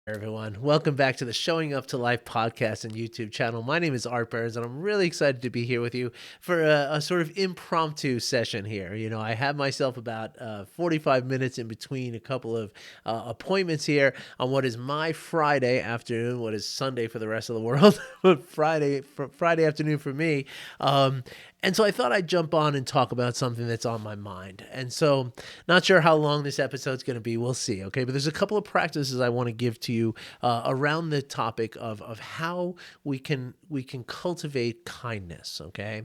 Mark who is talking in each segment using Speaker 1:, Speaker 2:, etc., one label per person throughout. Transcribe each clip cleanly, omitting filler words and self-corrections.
Speaker 1: Everyone, welcome back to the Showing Up to Life podcast and YouTube channel. My name is Art Burns, and I'm really excited to be here with you for a sort of impromptu session here. I have myself about 45 minutes in between a couple of appointments here on what is my Friday afternoon, what is Sunday for the rest of the world, but Friday afternoon for me. And so I thought I'd jump on and talk about something that's on my mind. And so, not sure how long this episode's going to be. We'll see. Okay, but there's a couple of practices I want to give to you around the topic of how we can cultivate kindness. Okay.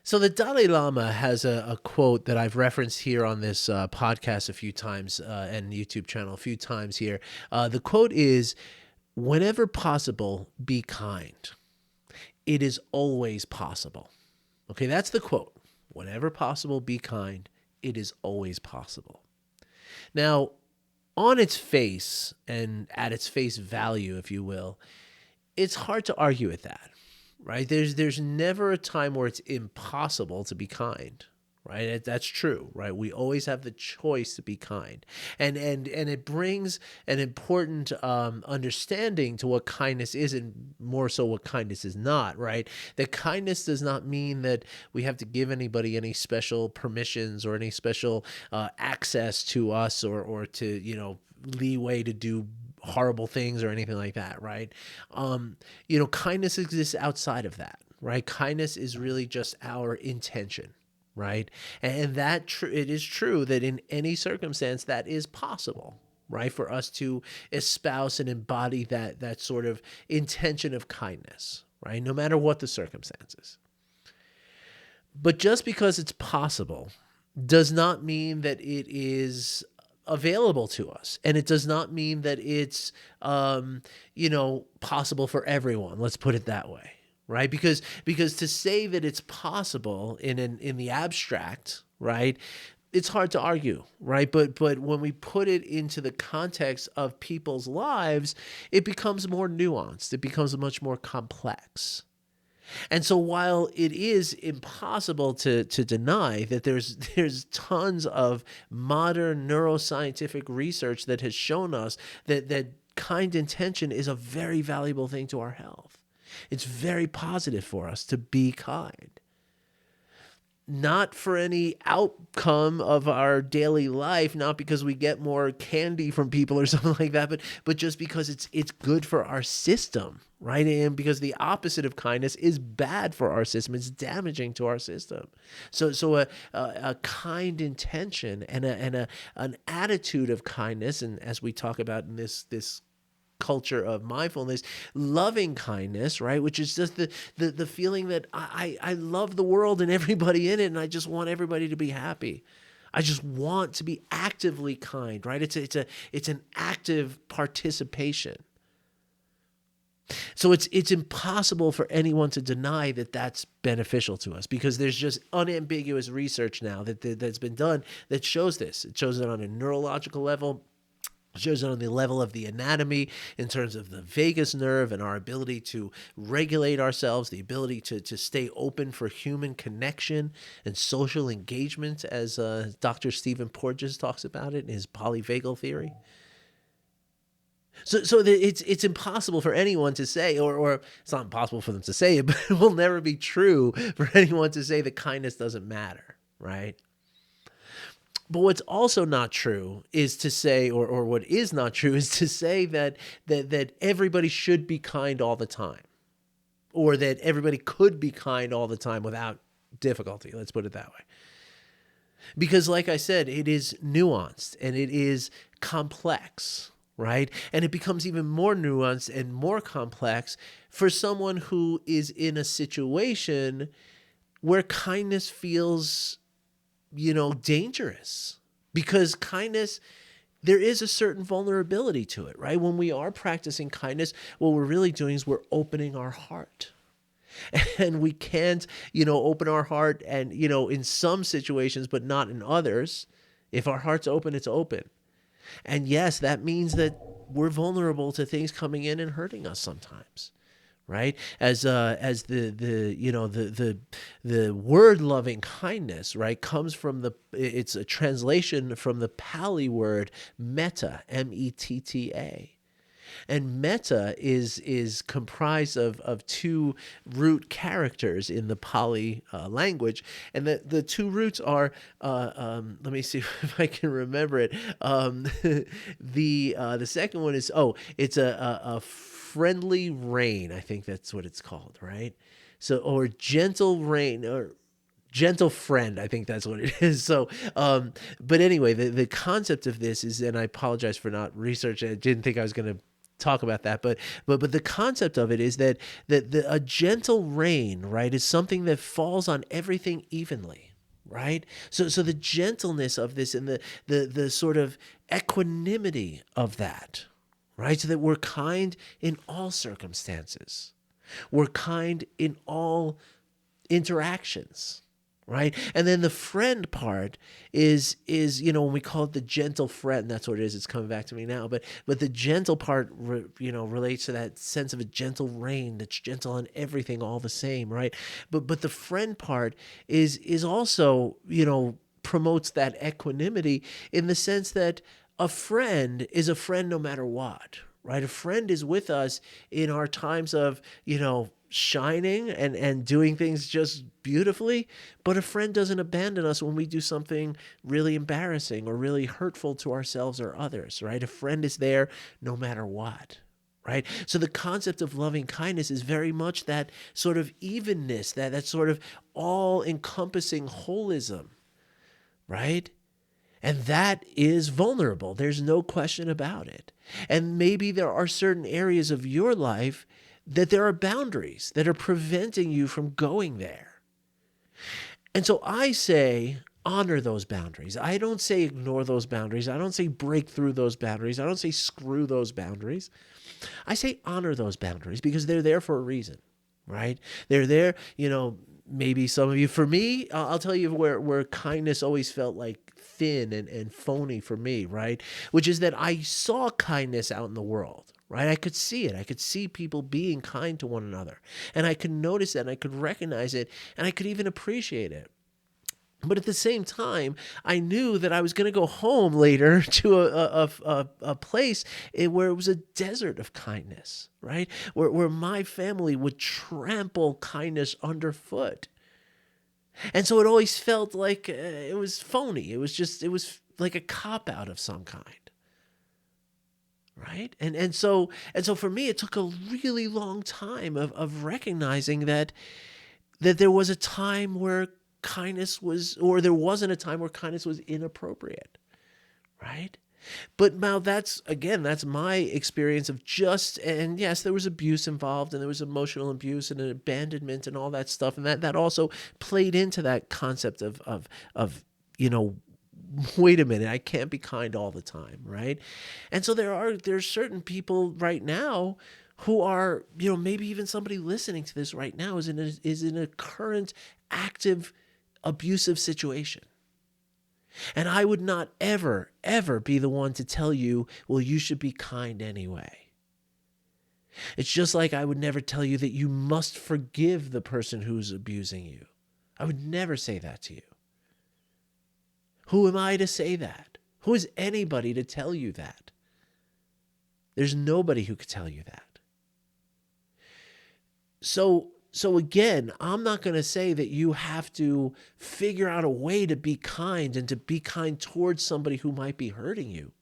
Speaker 1: So the Dalai Lama has a quote that I've referenced here on this podcast a few times and YouTube channel a few times here. The quote is, "Whenever possible, be kind. It is always possible." Okay, that's the quote. Whenever possible, be kind. It is always possible. Now, on its face and at its face value, if you will, it's hard to argue with that, right? There's never a time where it's impossible to be kind, right? That's true, right? We always have the choice to be kind, and it brings an important understanding to what kindness is, and more so what kindness is not, right? That kindness does not mean that we have to give anybody any special permissions or any special access to us or to leeway to do horrible things or anything like that, right? Kindness exists outside of that, right? Kindness is really just our intention, right? And it is true that in any circumstance that is possible, right? For us to espouse and embody that sort of intention of kindness, right? No matter what the circumstances. But just because it's possible does not mean that it is available to us, and it does not mean that it's possible for everyone. Let's put it that way, right? Because to say that it's possible in the abstract, right, it's hard to argue, right? But when we put it into the context of people's lives, it becomes more nuanced. It becomes much more complex. And so while it is impossible to deny that there's tons of modern neuroscientific research that has shown us that kind intention is a very valuable thing to our health. It's very positive for us to be kind, not for any outcome of our daily life, not because we get more candy from people or something like that, but just because it's good for our system, right? And because the opposite of kindness is bad for our system, it's damaging to our system. So a kind intention and an attitude of kindness, and as we talk about in this culture of mindfulness, loving kindness, right? Which is just the feeling that I love the world and everybody in it, and I just want everybody to be happy. I just want to be actively kind, right? It's an active participation. So it's impossible for anyone to deny that that's beneficial to us, because there's just unambiguous research now that's been done that shows this. It shows it on a neurological level. Shows it on the level of the anatomy in terms of the vagus nerve and our ability to regulate ourselves, the ability to stay open for human connection and social engagement, as Dr. Stephen Porges talks about it in his polyvagal theory. So it's impossible for anyone to say, or it's not impossible for them to say it, but it will never be true for anyone to say that kindness doesn't matter, right? But what's also not true is to say, or what is not true is to say that everybody should be kind all the time, or that everybody could be kind all the time without difficulty. Let's put it that way. Because, like I said, it is nuanced and it is complex, right? And it becomes even more nuanced and more complex for someone who is in a situation where kindness feels dangerous, because kindness, there is a certain vulnerability to it, right? When we are practicing kindness, what we're really doing is we're opening our heart. And we can't, open our heart and, in some situations, but not in others. If our heart's open, it's open. And yes, that means that we're vulnerable to things coming in and hurting us sometimes. Right, as the word loving kindness, right, comes from it's a translation from the Pali word metta, metta, And metta is comprised of two root characters in the Pali language, and the two roots are let me see if I can remember it. The second one is, it's a friendly rain. I think that's what it's called, right? So, or gentle rain, or gentle friend, I think that's what it is. So but anyway, the concept of this is, and I apologize for not researching, I didn't think I was going to talk about that, but the concept of it is that a gentle rain, right, is something that falls on everything evenly, right? So the gentleness of this, and the sort of equanimity of that, right? So that we're kind in all circumstances, we're kind in all interactions, right? And then the friend part is when we call it the gentle friend, that's what it is. It's coming back to me now, but the gentle part relates to that sense of a gentle rain that's gentle on everything all the same, right? But the friend part is also, promotes that equanimity, in the sense that a friend is a friend no matter what, right? A friend is with us in our times of, shining and doing things just beautifully, but a friend doesn't abandon us when we do something really embarrassing or really hurtful to ourselves or others, right? A friend is there no matter what. Right? So the concept of loving kindness is very much that sort of evenness, that sort of all encompassing holism, right? And that is vulnerable. There's no question about it. And maybe there are certain areas of your life that there are boundaries that are preventing you from going there. And so I say, honor those boundaries. I don't say ignore those boundaries. I don't say break through those boundaries. I don't say screw those boundaries. I say honor those boundaries, because they're there for a reason, right? They're there, maybe some of you. For me, I'll tell you where kindness always felt like thin and phony for me, right? Which is that I saw kindness out in the world, right? I could see it. I could see people being kind to one another. And I could notice that, and I could recognize it, and I could even appreciate it. But at the same time, I knew that I was going to go home later to a place where it was a desert of kindness, right? Where my family would trample kindness underfoot. And so it always felt like it was phony. It was like a cop out of some kind. Right. And so for me, it took a really long time of recognizing that there was a time where kindness was, or there wasn't a time where kindness was inappropriate. Right. But now that's my experience of and yes, there was abuse involved, and there was emotional abuse and abandonment and all that stuff. And that also played into that concept of, wait a minute, I can't be kind all the time. Right. And so there's certain people right now who are, maybe even somebody listening to this right now is in a current active abusive situation. And I would not ever, ever be the one to tell you, well, you should be kind anyway. It's just like I would never tell you that you must forgive the person who's abusing you. I would never say that to you. Who am I to say that? Who is anybody to tell you that? There's nobody who could tell you that. So again, I'm not going to say that you have to figure out a way to be kind and to be kind towards somebody who might be hurting you,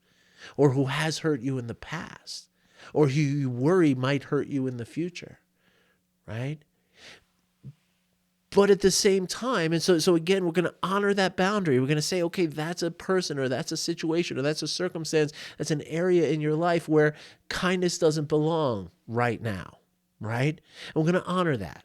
Speaker 1: or who has hurt you in the past, or who you worry might hurt you in the future, right? But at the same time, and so again, we're going to honor that boundary. We're going to say, okay, that's a person, or that's a situation, or that's a circumstance, that's an area in your life where kindness doesn't belong right now, right? And we're going to honor that.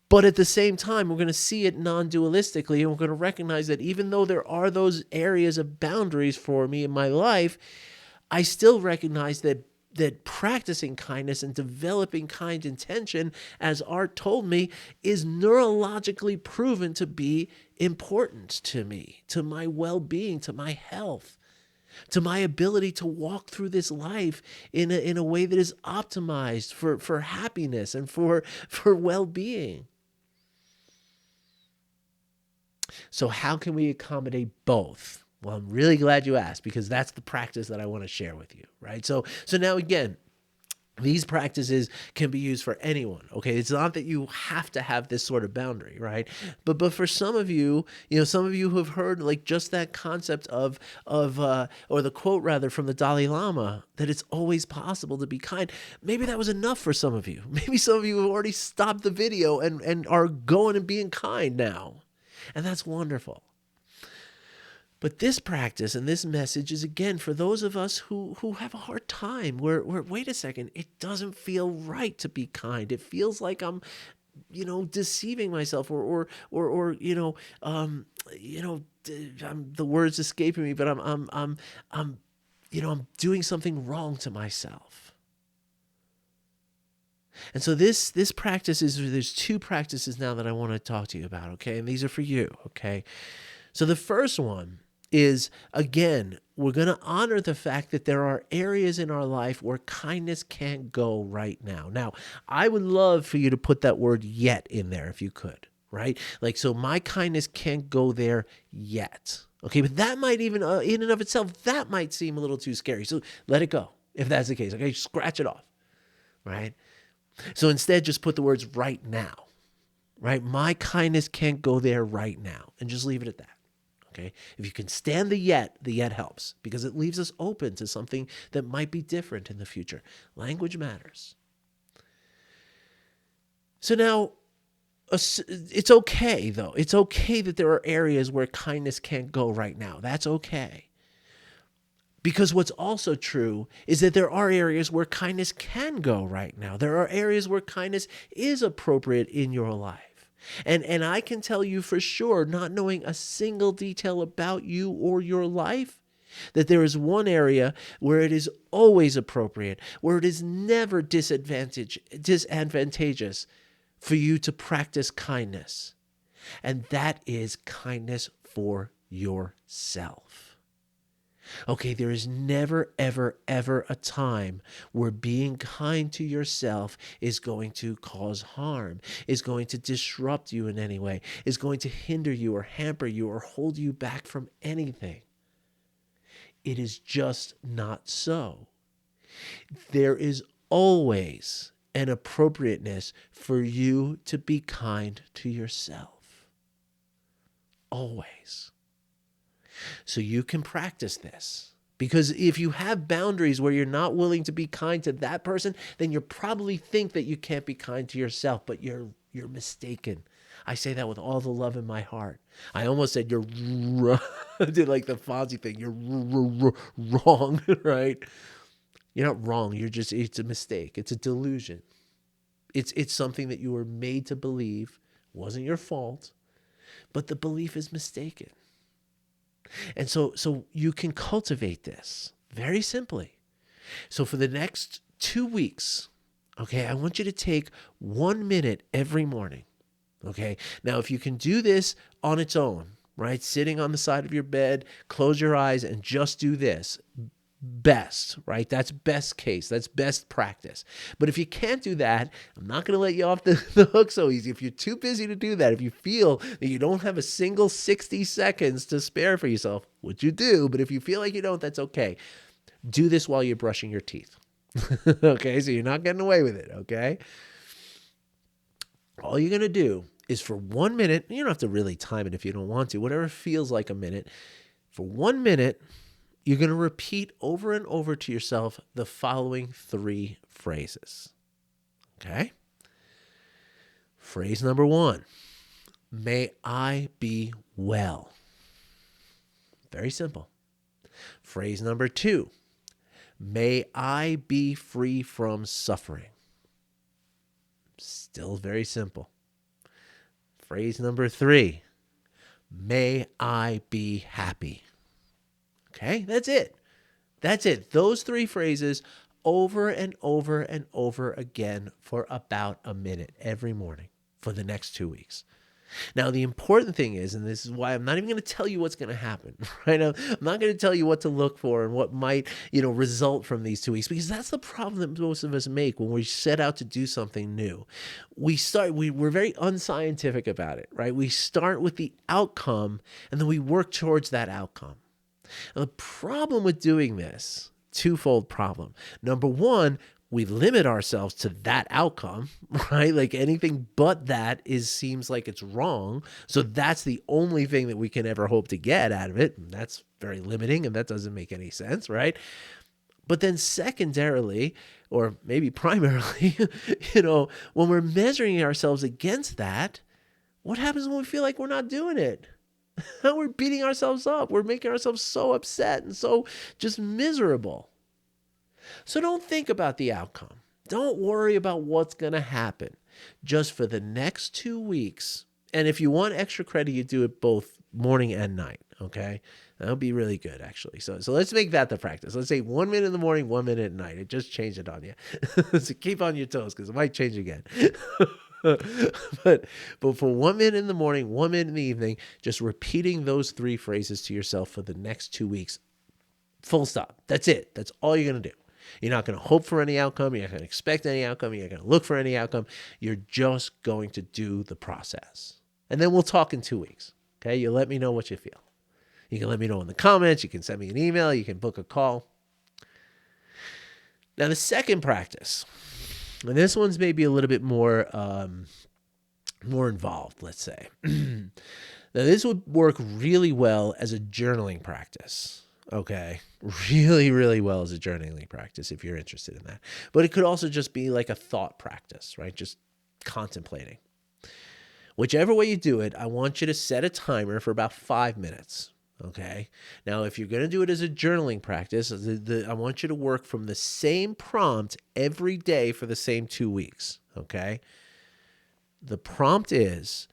Speaker 1: But at the same time, we're going to see it non-dualistically, and we're going to recognize that even though there are those areas of boundaries for me in my life, I still recognize that practicing kindness and developing kind intention, as Art told me, is neurologically proven to be important to me, to my well-being, to my health, to my ability to walk through this life in a way that is optimized for happiness and for well-being. So how can we accommodate both? Well, I'm really glad you asked, because that's the practice that I want to share with you, right? So now again, these practices can be used for anyone. Okay, it's not that you have to have this sort of boundary, right? But for some of you, some of you who have heard like just that concept of or the quote rather from the Dalai Lama, that it's always possible to be kind. Maybe that was enough for some of you. Maybe some of you have already stopped the video and are going and being kind now, and that's wonderful. But this practice and this message is, again, for those of us who have a hard time, where wait a second, it doesn't feel right to be kind. It feels like I'm, deceiving myself, the words escaping me, but I'm doing something wrong to myself. And so this practice there's two practices now that I want to talk to you about, okay? And these are for you, okay? So the first one is, again, we're going to honor the fact that there are areas in our life where kindness can't go right now. Now, I would love for you to put that word yet in there if you could, right? Like, so my kindness can't go there yet. Okay, but that might even, in and of itself, that might seem a little too scary. So let it go if that's the case. Okay, scratch it off, right? So instead, just put the words right now, right? My kindness can't go there right now, and just leave it at that. Okay? If you can stand the yet helps, because it leaves us open to something that might be different in the future. Language matters. So now, it's okay, though. It's okay that there are areas where kindness can't go right now. That's okay. Because what's also true is that there are areas where kindness can go right now. There are areas where kindness is appropriate in your life. And I can tell you for sure, not knowing a single detail about you or your life, that there is one area where it is always appropriate, where it is never disadvantageous for you to practice kindness. And that is kindness for yourself. Okay, there is never, ever, ever a time where being kind to yourself is going to cause harm, is going to disrupt you in any way, is going to hinder you or hamper you or hold you back from anything. It is just not so. There is always an appropriateness for you to be kind to yourself. Always. So you can practice this. Because if you have boundaries where you're not willing to be kind to that person, then you probably think that you can't be kind to yourself, but you're mistaken. I say that with all the love in my heart. I almost said I did like the Fonzie thing. You're wrong, right? You're not wrong. It's a mistake. It's a delusion. It's something that you were made to believe. Wasn't your fault, but the belief is mistaken. And so you can cultivate this very simply. So for the next 2 weeks, okay, I want you to take 1 minute every morning, okay? Now, if you can do this on its own, right, sitting on the side of your bed, close your eyes and just do this, best, right? That's best case. That's best practice. But if you can't do that, I'm not going to let you off the hook so easy. If you're too busy to do that, if you feel that you don't have a single 60 seconds to spare for yourself, which you do, but if you feel like you don't, that's okay. Do this while you're brushing your teeth. Okay, so you're not getting away with it, okay? All you're going to do is for 1 minute, you don't have to really time it if you don't want to, whatever feels like a minute, for 1 minute, you're going to repeat over and over to yourself the following 3 phrases. Okay? Phrase number 1, may I be well. Very simple. Phrase number 2, may I be free from suffering. Still very simple. Phrase number 3, may I be happy. Okay, that's it. That's it. Those 3 phrases over and over and over again for about a minute every morning for the next 2 weeks. Now, the important thing is, and this is why I'm not even going to tell you what's going to happen, right? I'm not going to tell you what to look for and what might, result from these 2 weeks, because that's the problem that most of us make when we set out to do something new. We're very unscientific about it, right? We start with the outcome and then we work towards that outcome. Now, the problem with doing this, twofold problem. Number one, we limit ourselves to that outcome, right? Like anything but that seems like it's wrong. So that's the only thing that we can ever hope to get out of it. And that's very limiting, and that doesn't make any sense, right? But then secondarily, or maybe primarily, when we're measuring ourselves against that, what happens when we feel like we're not doing it? We're beating ourselves up. We're making ourselves so upset and so just miserable. So don't think about the outcome. Don't worry about what's going to happen. Just for the next 2 weeks, and if you want extra credit, you do it both morning and night, okay? That'll be really good, actually. So let's make that the practice. Let's say 1 minute in the morning, 1 minute at night. It just changed it on you. So keep on your toes because it might change again. but for 1 minute in the morning, 1 minute in the evening, just repeating those 3 phrases to yourself for the next 2 weeks. Full stop. That's it. That's all you're going to do. You're not going to hope for any outcome. You're not going to expect any outcome. You're not going to look for any outcome. You're just going to do the process. And then we'll talk in 2 weeks. Okay? You let me know what you feel. You can let me know in the comments. You can send me an email. You can book a call. Now, the second practice, and this one's maybe a little bit more involved, let's say. Now, this would work really well as a journaling practice. Okay, really, really well as a journaling practice if you're interested in that. But it could also just be like a thought practice, right? Just contemplating. Whichever way you do it, I want you to set a timer for about 5 minutes. Okay. Now, if you're going to do it as a journaling practice, I want you to work from the same prompt every day for the same 2 weeks. Okay. The prompt is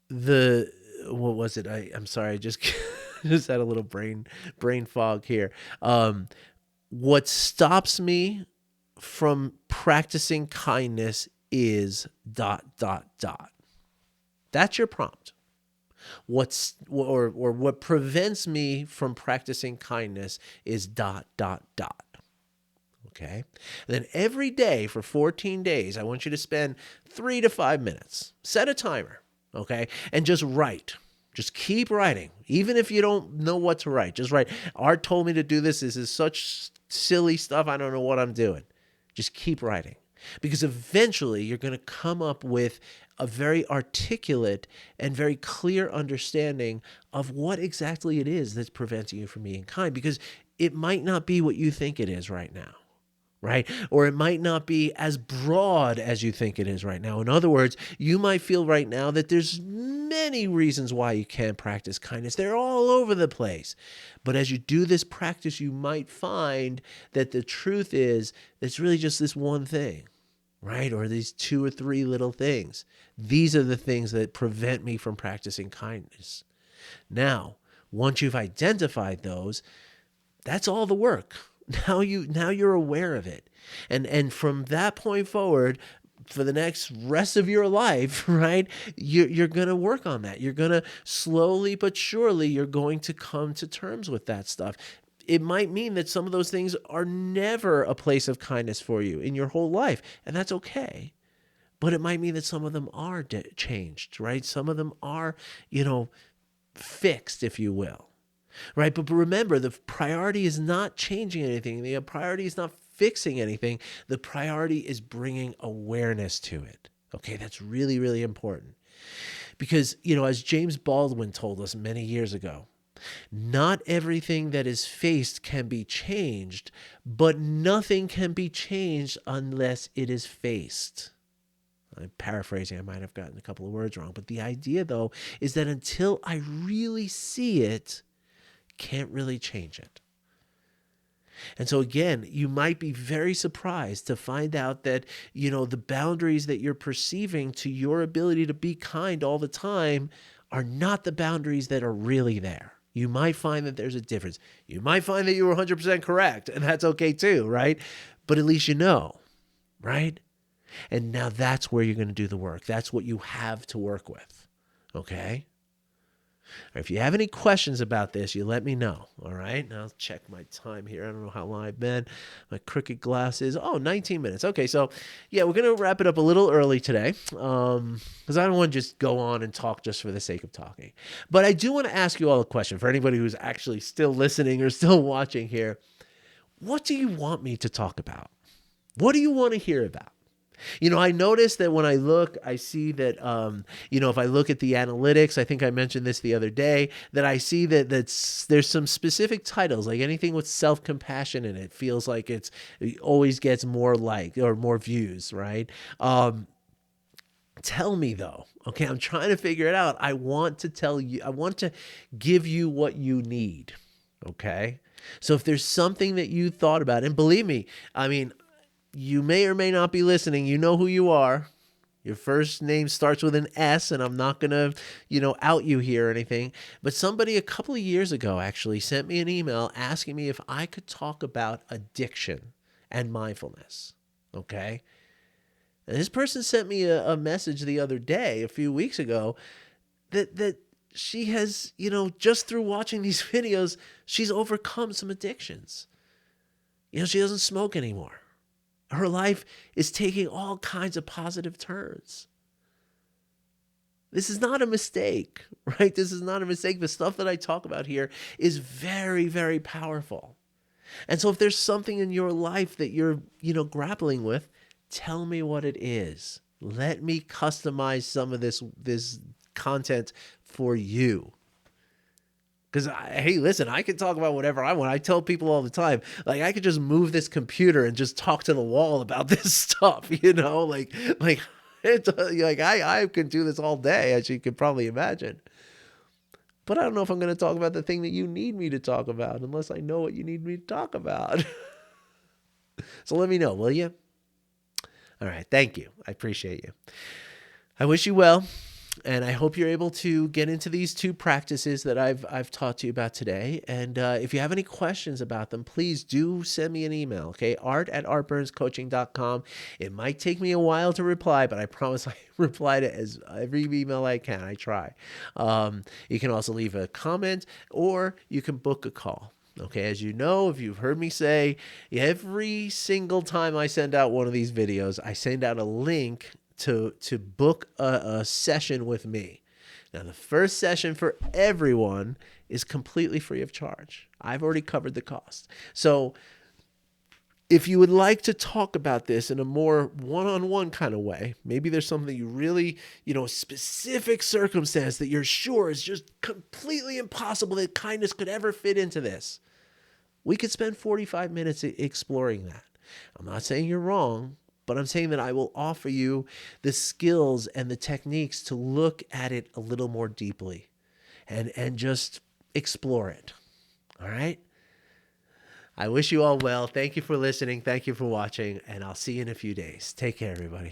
Speaker 1: what was it? I'm sorry. I just had a little brain fog here. What stops me from practicing kindness is ... That's your prompt. What prevents me from practicing kindness is ... Okay. And then every day for 14 days, I want you to spend 3 to 5 minutes. Set a timer. Okay. And just write. Just keep writing. Even if you don't know what to write, just write. Art told me to do this. This is such silly stuff. I don't know what I'm doing. Just keep writing. Because eventually you're going to come up with a very articulate and very clear understanding of what exactly it is that's preventing you from being kind. Because it might not be what you think it is right now. Right? Or it might not be as broad as you think it is right now. In other words, you might feel right now that there's many reasons why you can't practice kindness. They're all over the place. But as you do this practice, you might find that the truth is it's really just this one thing, right? Or these 2 or 3 little things. These are the things that prevent me from practicing kindness. Now, once you've identified those, that's all the work. Now you're aware of it. And from that point forward, for the next rest of your life, right, you're going to work on that. You're going to slowly but surely, you're going to come to terms with that stuff. It might mean that some of those things are never a place of kindness for you in your whole life, and that's okay. But it might mean that some of them are changed, right? Some of them are, fixed, if you will. Right. But remember, the priority is not changing anything. The priority is not fixing anything. The priority is bringing awareness to it. Okay. That's really, really important because, as James Baldwin told us many years ago, not everything that is faced can be changed, but nothing can be changed unless it is faced. I'm paraphrasing. I might have gotten a couple of words wrong, but the idea though, is that until I really see it, can't really change it. And so again, you might be very surprised to find out that, the boundaries that you're perceiving to your ability to be kind all the time are not the boundaries that are really there. You might find that there's a difference. You might find that you were 100% correct, and that's okay too, right? But at least you know, right? And now that's where you're going to do the work. That's what you have to work with, okay? Or if you have any questions about this, you let me know. All right. Now I'll check my time here. I don't know how long I've been. My crooked glasses. Oh, 19 minutes. Okay. So, yeah, we're going to wrap it up a little early today because I don't want to just go on and talk just for the sake of talking. But I do want to ask you all a question for anybody who's actually still listening or still watching here. What do you want me to talk about? What do you want to hear about? I noticed that when I look, I see that, if I look at the analytics, I think I mentioned this the other day, that I see that there's some specific titles, like anything with self-compassion in it feels like it always gets more or more views, right? Tell me though, okay, I'm trying to figure it out. I want to give you what you need, okay? So if there's something that you thought about, and believe me, I mean, you may or may not be listening. You know who you are. Your first name starts with an S, and I'm not going to, out you here or anything. But somebody a couple of years ago actually sent me an email asking me if I could talk about addiction and mindfulness. Okay. And this person sent me a message the other day, a few weeks ago, that she has, just through watching these videos, she's overcome some addictions. She doesn't smoke anymore. Her life is taking all kinds of positive turns. This is not a mistake, right? This is not a mistake. The stuff that I talk about here is very, very powerful. And so if there's something in your life that you're, grappling with, tell me what it is. Let me customize some of this content for you. Because, hey, listen, I can talk about whatever I want. I tell people all the time, like, I could just move this computer and just talk to the wall about this stuff, like I can do this all day, as you could probably imagine. But I don't know if I'm going to talk about the thing that you need me to talk about unless I know what you need me to talk about. So let me know, will you? All right. Thank you. I appreciate you. I wish you well. And I hope you're able to get into these two practices that I've taught to you about today. And if you have any questions about them, please do send me an email, okay? art@artburnscoaching.com. It might take me a while to reply, but I promise I reply to every email I can. I try. You can also leave a comment or you can book a call. Okay, as you know, if you've heard me say, every single time I send out one of these videos, I send out a link to book a session with me. Now, the first session for everyone is completely free of charge. I've already covered the cost. So if you would like to talk about this in a more one-on-one kind of way, maybe there's something you really, a specific circumstance that you're sure is just completely impossible that kindness could ever fit into this, we could spend 45 minutes exploring that. I'm not saying you're wrong, but I'm saying that I will offer you the skills and the techniques to look at it a little more deeply and just explore it. All right? I wish you all well. Thank you for listening. Thank you for watching, and I'll see you in a few days. Take care, everybody.